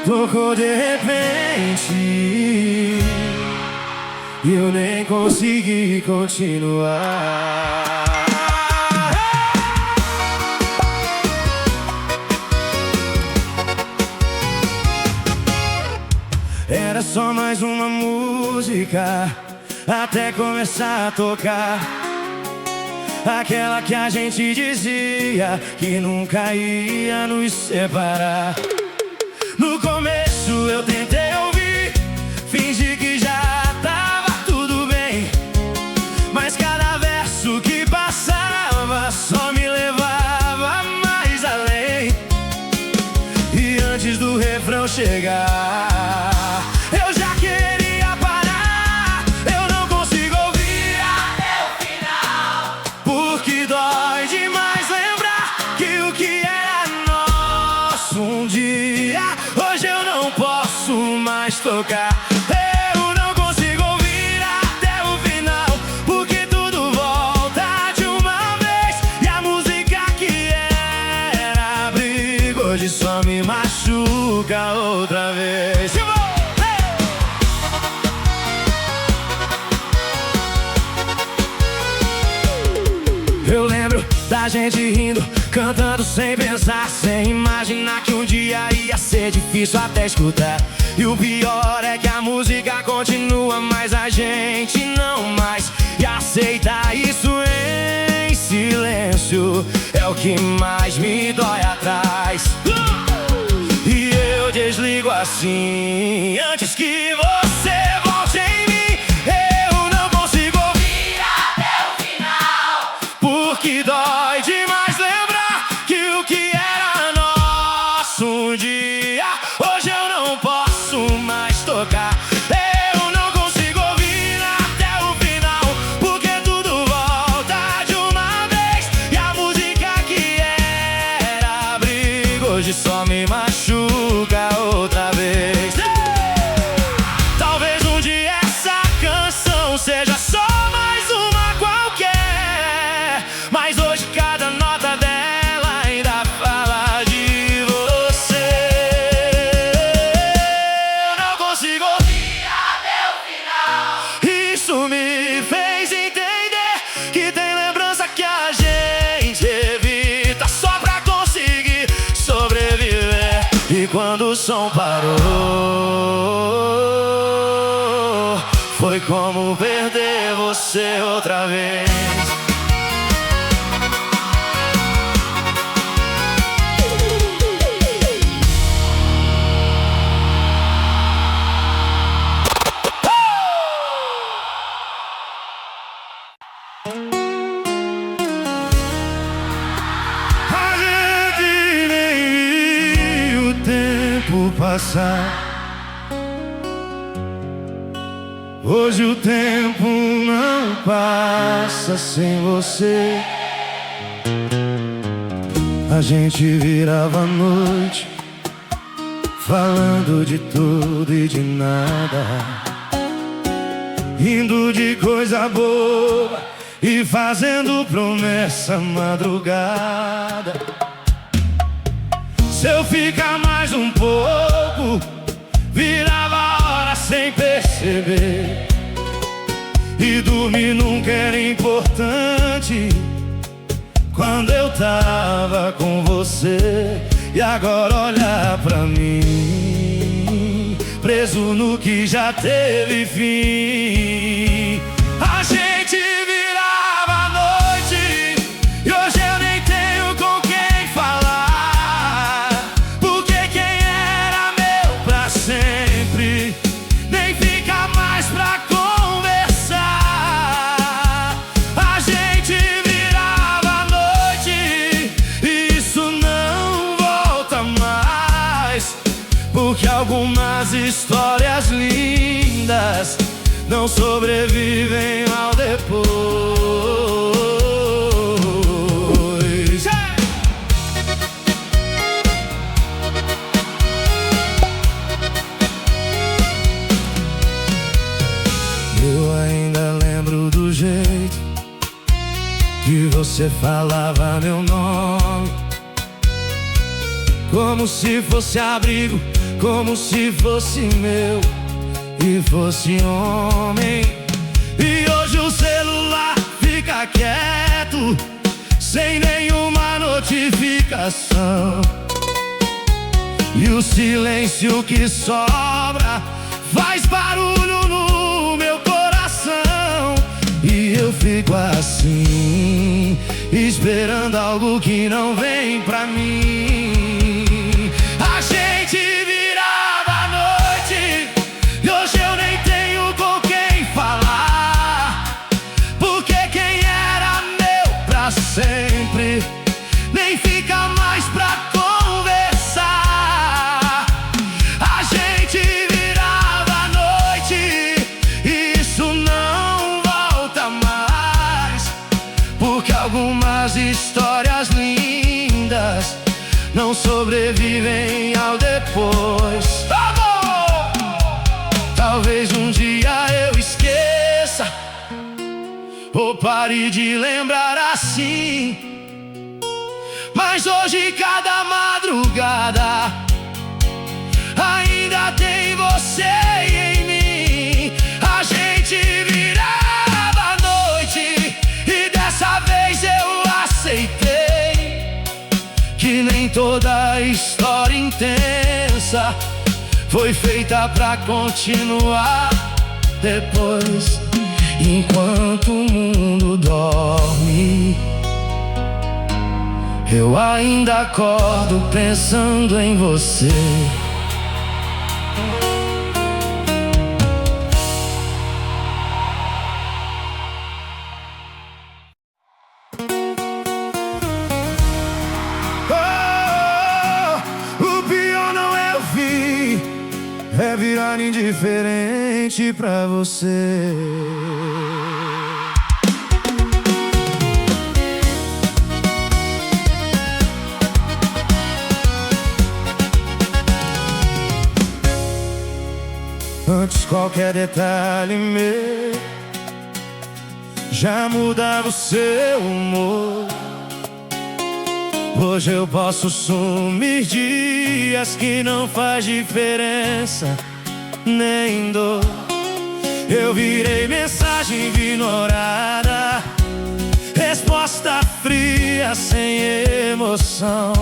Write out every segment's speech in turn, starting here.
tocou de repente e eu nem consegui continuar. Era só mais uma música até começar a tocar, aquela que a gente dizia que nunca ia nos separar. No começo eu tentei ouvir, fingi que já tava tudo bem, mas cada verso que passava só me levava mais além. E antes do refrão chegar, eu já queria parar. Eu não consigo ouvir até o final, porque dói demais lembrar que o que era nosso um dia, hoje eu não posso mais tocar. Eu não consigo ouvir até o final, porque tudo volta de uma vez. E a música que era abrigo hoje só me machuca outra vez. Eu lembro da gente rindo, cantando sem pensar, sem imaginar que um dia ia ser difícil até escutar. E o pior é que a música continua, mas a gente não mais. E aceitar isso em silêncio é o que mais me dói atrás. E eu desligo assim antes que você volte em mim. Eu não consigo ouvir até o final, porque dói demais lembrar que o que era nosso um dia, hoje eu não posso mais tocar. Eu não consigo ouvir até o final, porque tudo volta de uma vez. E a música que era abrigo hoje só me machuca outra vez. Talvez um dia essa canção seja só mais uma qualquer, mas hoje cada nota dela ainda fala de você. Eu não consigo ouvir até o final. Isso me fez entender que tem lembrança que a gente evita só pra conseguir sobreviver. E quando o som parou, foi como perder você outra vez. A gente nem viu o tempo passar. Hoje o tempo não passa sem você. A gente virava a noite falando de tudo e de nada, rindo de coisa boa e fazendo promessa madrugada. Se eu ficar mais um pouco, virava a hora sem perceber. E dormir nunca era importante quando eu tava com você. E agora olha pra mim, preso no que já teve fim. A gente virava a noite e hoje eu nem tenho com quem falar, porque quem era meu pra sempre nem fica mais pra conversar. A gente virava a noite e isso não volta mais, porque algumas histórias lindas não sobrevivem ao depois. Eu ainda lembro do jeito que você falava meu nome, como se fosse abrigo como se fosse meu e fosse homem. E hoje o celular fica quieto, sem nenhuma notificação, e o silêncio que sobra faz barulho no meu coração. E eu fico assim, esperando algo que não vem pra mim. A gente virava a noite e hoje eu nem tenho com quem falar, porque quem era meu pra sempre nem fica mais pra conversar. A gente virava a noite e isso não volta mais, porque algumas histórias lindas não sobrevivem ao depois. Amor! Talvez um dia eu esqueça ou pare de lembrar assim, mas hoje cada madrugada ainda tem você em mim. A gente virava a noite e dessa vez eu aceitei que nem toda história intensa foi feita pra continuar depois. Enquanto o mundo dorme, eu ainda acordo pensando em você. O pior não é o fim, é virar indiferente pra você. Antes qualquer detalhe meu já mudava o seu humor. Hoje eu posso sumir dias que não faz diferença nem dor. Eu virei mensagem ignorada, resposta fria sem emoção,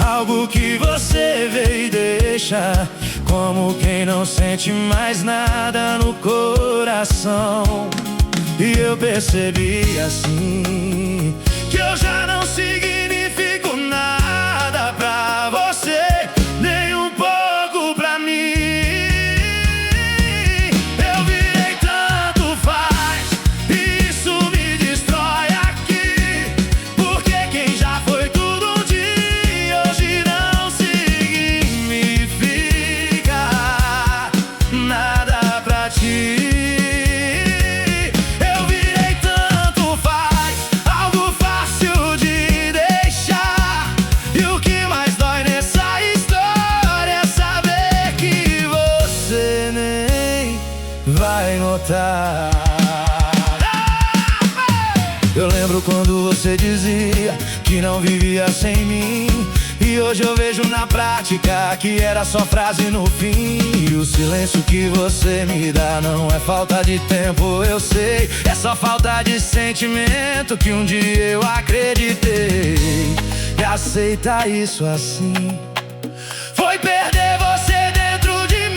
algo que você vê e deixa como quem não sente mais nada no coração. E eu percebi assim que eu já não significo nada pra você, nem um pouco pra mim. Eu virei tanto faz, isso me destrói aqui, porque quem já foi tudo um dia hoje não significa nada pra ti. Vai notar. Eu lembro quando você dizia que não vivia sem mim, e hoje eu vejo na prática que era só frase no fim. E o silêncio que você me dá não é falta de tempo, eu sei, é só falta de sentimento que um dia eu acreditei. E aceitar isso assim foi perder você dentro de mim.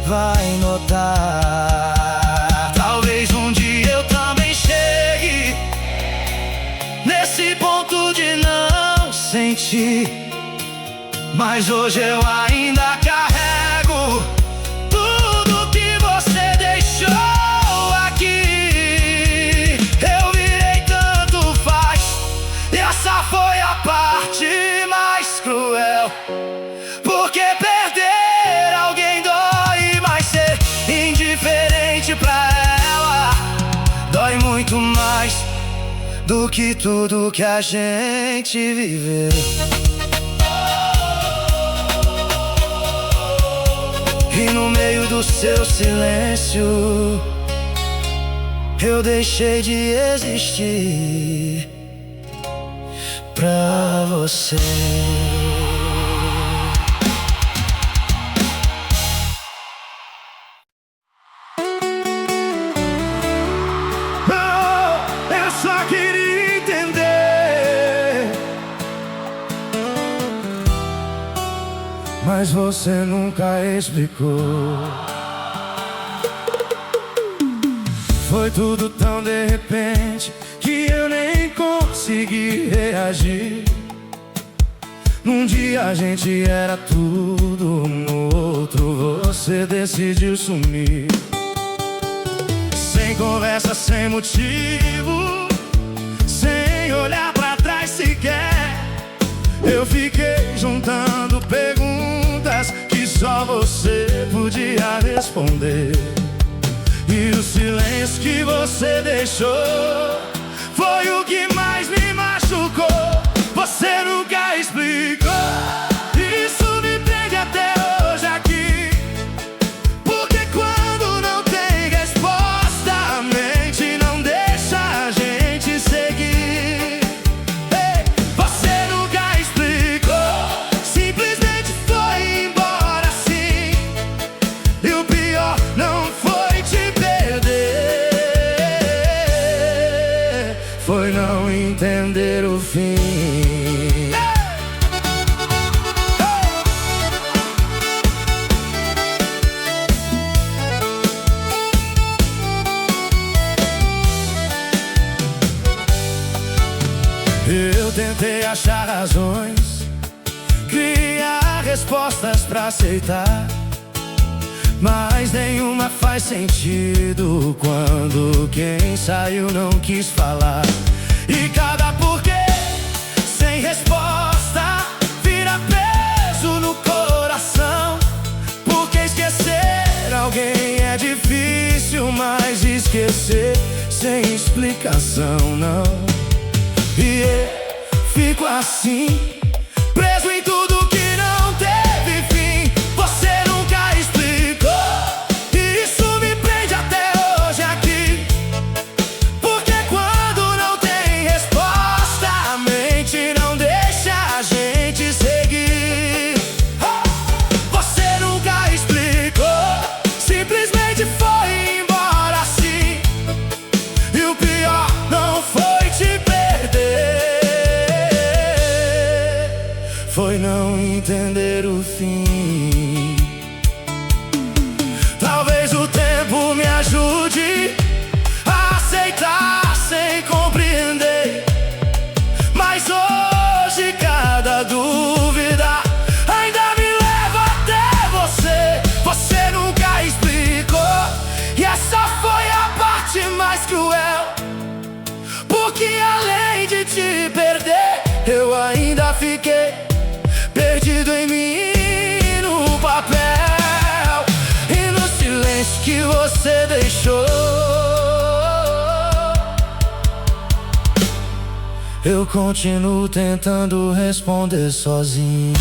Vai notar. Talvez um dia eu também chegue nesse ponto de não sentir, mas hoje eu ainda carrego tudo que você deixou aqui. Eu virei tanto faz, e essa foi a parte mais cruel, porque perder do que tudo que a gente viveu. E no meio do seu silêncio eu deixei de existir pra você. Eu só queria entender, mas você nunca explicou. Foi tudo tão de repente que eu nem consegui reagir. Num dia a gente era tudo, no outro você decidiu sumir. Sem conversa, sem motivo, sem olhar pra trás sequer. Eu fiquei juntando perguntas que só você podia responder. E o silêncio que você deixou foi o que mais me machucou. Você nunca explicou. Isso me prende até hoje aqui, porque quando não tem resposta, a mente não deixa a gente seguir. Ei, você nunca explicou, simplesmente foi embora assim. E o pior não foi te perder, foi não entender o fim. Eu tentei achar razões, criar respostas pra aceitar, mas nenhuma faz sentido quando quem saiu não quis falar. E cada porquê sem resposta vira peso no coração. Porque esquecer alguém é difícil, mas esquecer sem explicação não. E eu fico assim, preso em tudo que não teve fim. Você nunca explicou, e isso me prende até hoje aqui, porque quando não tem resposta, a mente não deixa a gente seguir. Você nunca explicou, simplesmente foi embora assim. E o pior não foi te perder, foi não entender o fim. Talvez o tempo me ajude a aceitar sem compreender, mas hoje cada dúvida ainda me leva até você. Você nunca explicou, e essa foi a parte mais cruel, porque além de te perder, eu ainda fiquei perdido em mim, no papel e no silêncio que você deixou. Eu continuo tentando responder sozinho.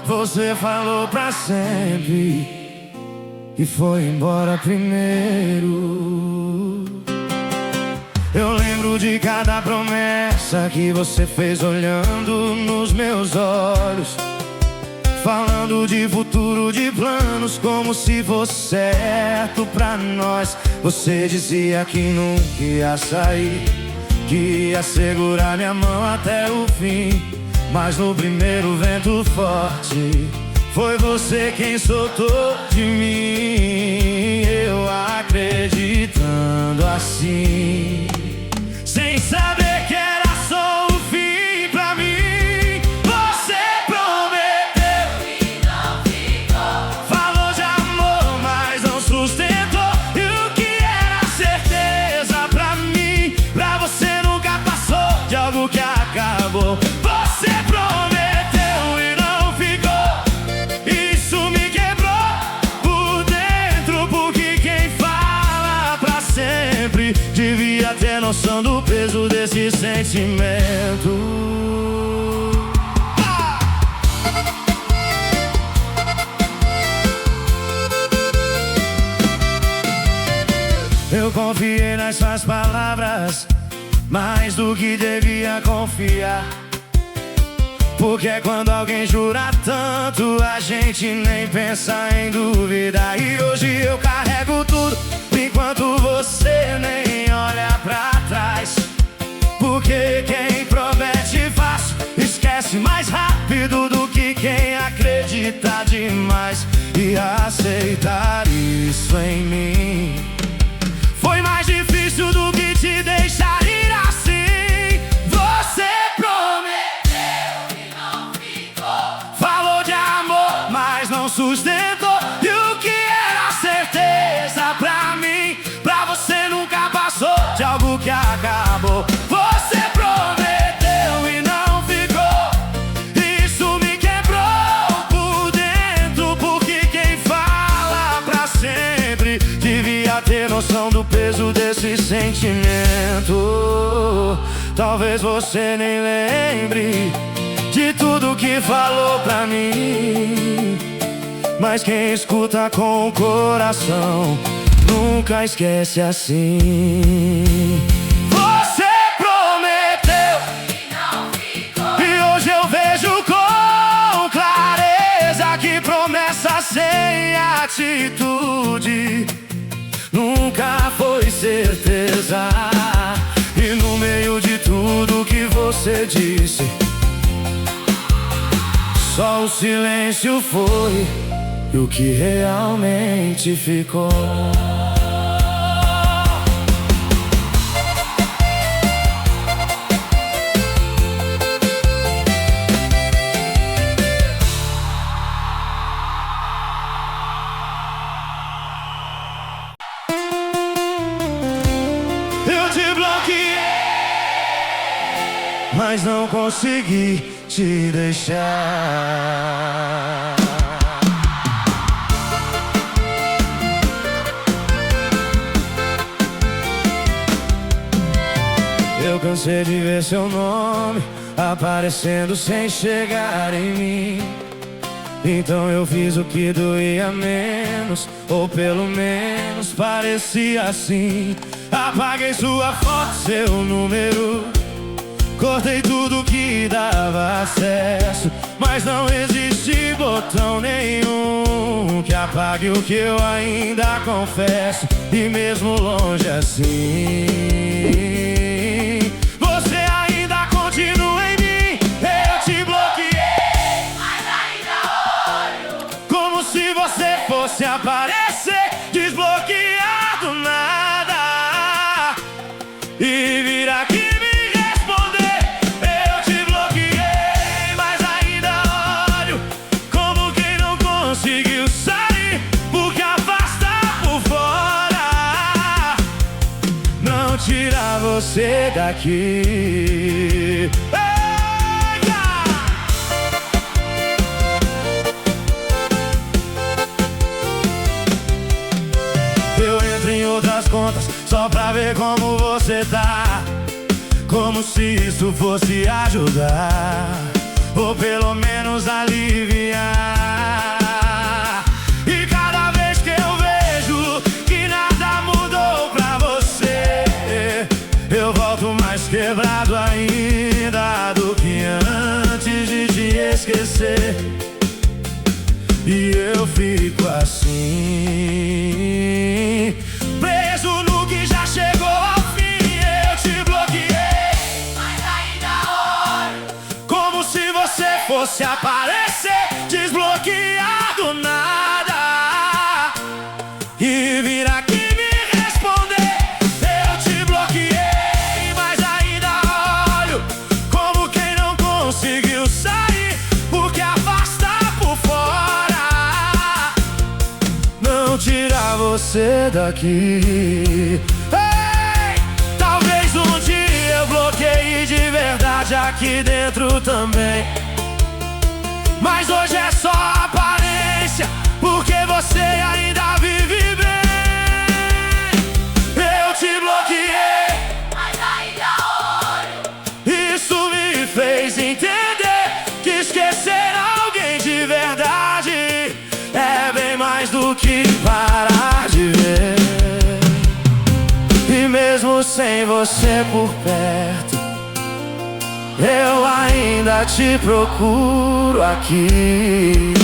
Você falou pra sempre e foi embora primeiro. Eu lembro de cada promessa que você fez olhando nos meus olhos, falando de futuro, de planos, como se fosse certo pra nós. Você dizia que nunca ia sair, que ia segurar minha mão até o fim. Mas no primeiro vento forte, foi você quem soltou de mim. Eu acreditando assim, sem saber que era só o fim pra mim. Você prometeu e não ficou, falou de amor, mas não sustentou. E o que era certeza pra mim, pra você nunca noção do peso desse sentimento. Eu confiei nas suas palavras mais do que devia confiar, porque quando alguém jura tanto, a gente nem pensa em duvidar. E hoje eu carrego tudo, enquanto você nem olha pra trás. Porque quem promete fácil esquece mais rápido do que quem acredita demais. E aceitar isso em mim foi mais difícil do que te deixar ir assim. Você prometeu e não ficou, falou de amor, mas não sustentou. E o que era certeza pra mim, pra você nunca passou de algo que acabou. Você prometeu e não ficou, isso me quebrou por dentro. Porque quem fala pra sempre devia ter noção do peso desse sentimento. Talvez você nem lembre de tudo que falou pra mim, mas quem escuta com o coração nunca esquece assim. Você prometeu e não ficou, e hoje eu vejo com clareza que promessa sem atitude nunca foi certeza. E no meio de tudo que você disse, só o silêncio foi o que realmente ficou. Eu te bloqueei, mas não consegui te deixar. Eu cansei de ver seu nome aparecendo sem chegar em mim. Então eu fiz o que doía menos, ou pelo menos parecia assim. Apaguei sua foto, seu número, cortei tudo que dava acesso, mas não existe botão nenhum que apague o que eu ainda confesso. E mesmo longe assim, você ainda continua em mim. Eu te bloqueei, mas ainda olho como se você fosse aparecer, desbloquear do nada e vir aqui me responder. Eu te bloqueei, mas ainda olho como quem não conseguiu sair, porque afastar por fora não tira você daqui. Eu entro em outras contas só pra ver como você tá, como se isso fosse ajudar, ou pelo menos aliviar. E cada vez que eu vejo que nada mudou pra você, eu volto mais quebrado ainda do que antes de te esquecer. E eu fico assim, preso no que já chegou ao fim. Eu te bloqueei, mas ainda olho como se você fosse aparecer, desbloquear do nada e vir aqui me responder. Eu te bloqueei, mas ainda olho como quem não conseguiu sair, porque afastar por fora não tira você daqui. Ei, talvez um dia eu bloqueie de verdade aqui dentro também, mas hoje é só aparência, porque você ainda vive bem. Eu te bloqueei, mas que parar de ver. E mesmo sem você por perto, eu ainda te procuro aqui.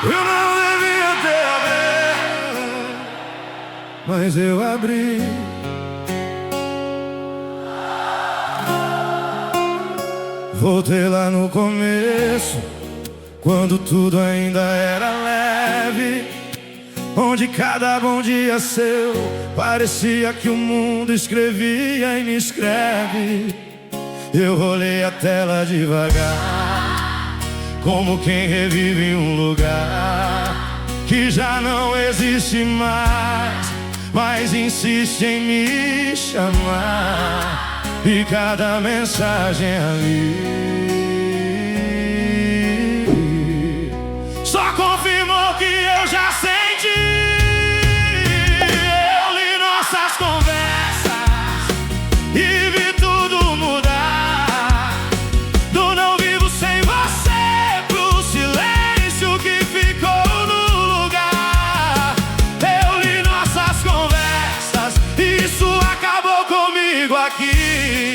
Eu não devia ter aberto, mas eu abri. Voltei lá no começo, quando tudo ainda era leve, onde cada bom dia seu parecia que o mundo escrevia e me escreve. Eu rolei a tela devagar, como quem revive um lugar que já não existe mais, mas insiste em me chamar. E cada mensagem ali só confirmou que eu já senti. Eu li nossas conversas e vi tudo mudar, do não vivo sem você pro silêncio que ficou no lugar. Eu li nossas conversas e isso acabou comigo aqui.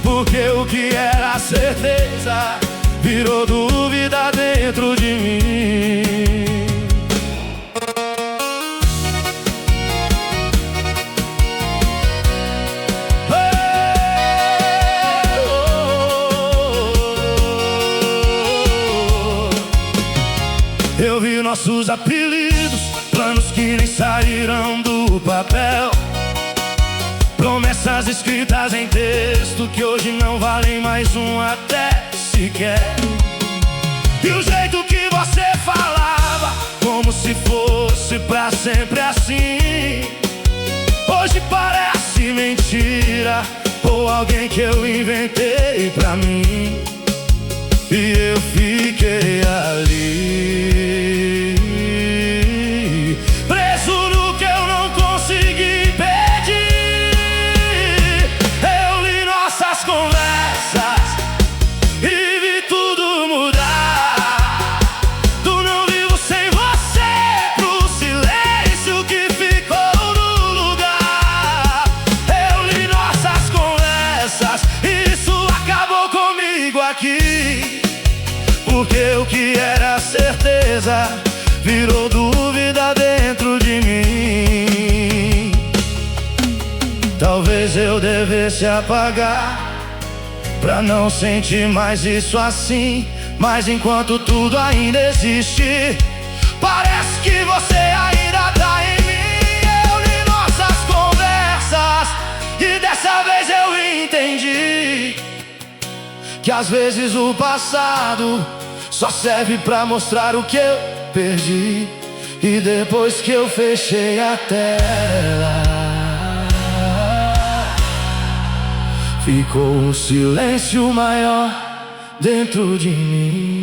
Porque o que era certeza virou dúvida dentro de mim. Eu vi nossos apelidos, planos que nem saíram do papel, promessas escritas em texto que hoje não valem mais até sequer. E o jeito que você falava, como se fosse pra sempre assim, hoje parece mentira, ou alguém que eu inventei pra mim. E eu fiquei ali, preso no que eu não consegui pedir. Eu li nossas conversas e vi tudo mudar, do não vivo sem você pro silêncio que ficou no lugar. Eu li nossas conversas e isso acabou comigo aqui. Porque o que era certeza virou dúvida dentro de mim. Talvez eu devesse apagar pra não sentir mais isso assim, mas enquanto tudo ainda existe, parece que você ainda tá em mim. Eu li nossas conversas e dessa vez eu entendi que às vezes o passado só serve pra mostrar o que eu perdi. E depois que eu fechei a tela, ficou um silêncio maior dentro de mim.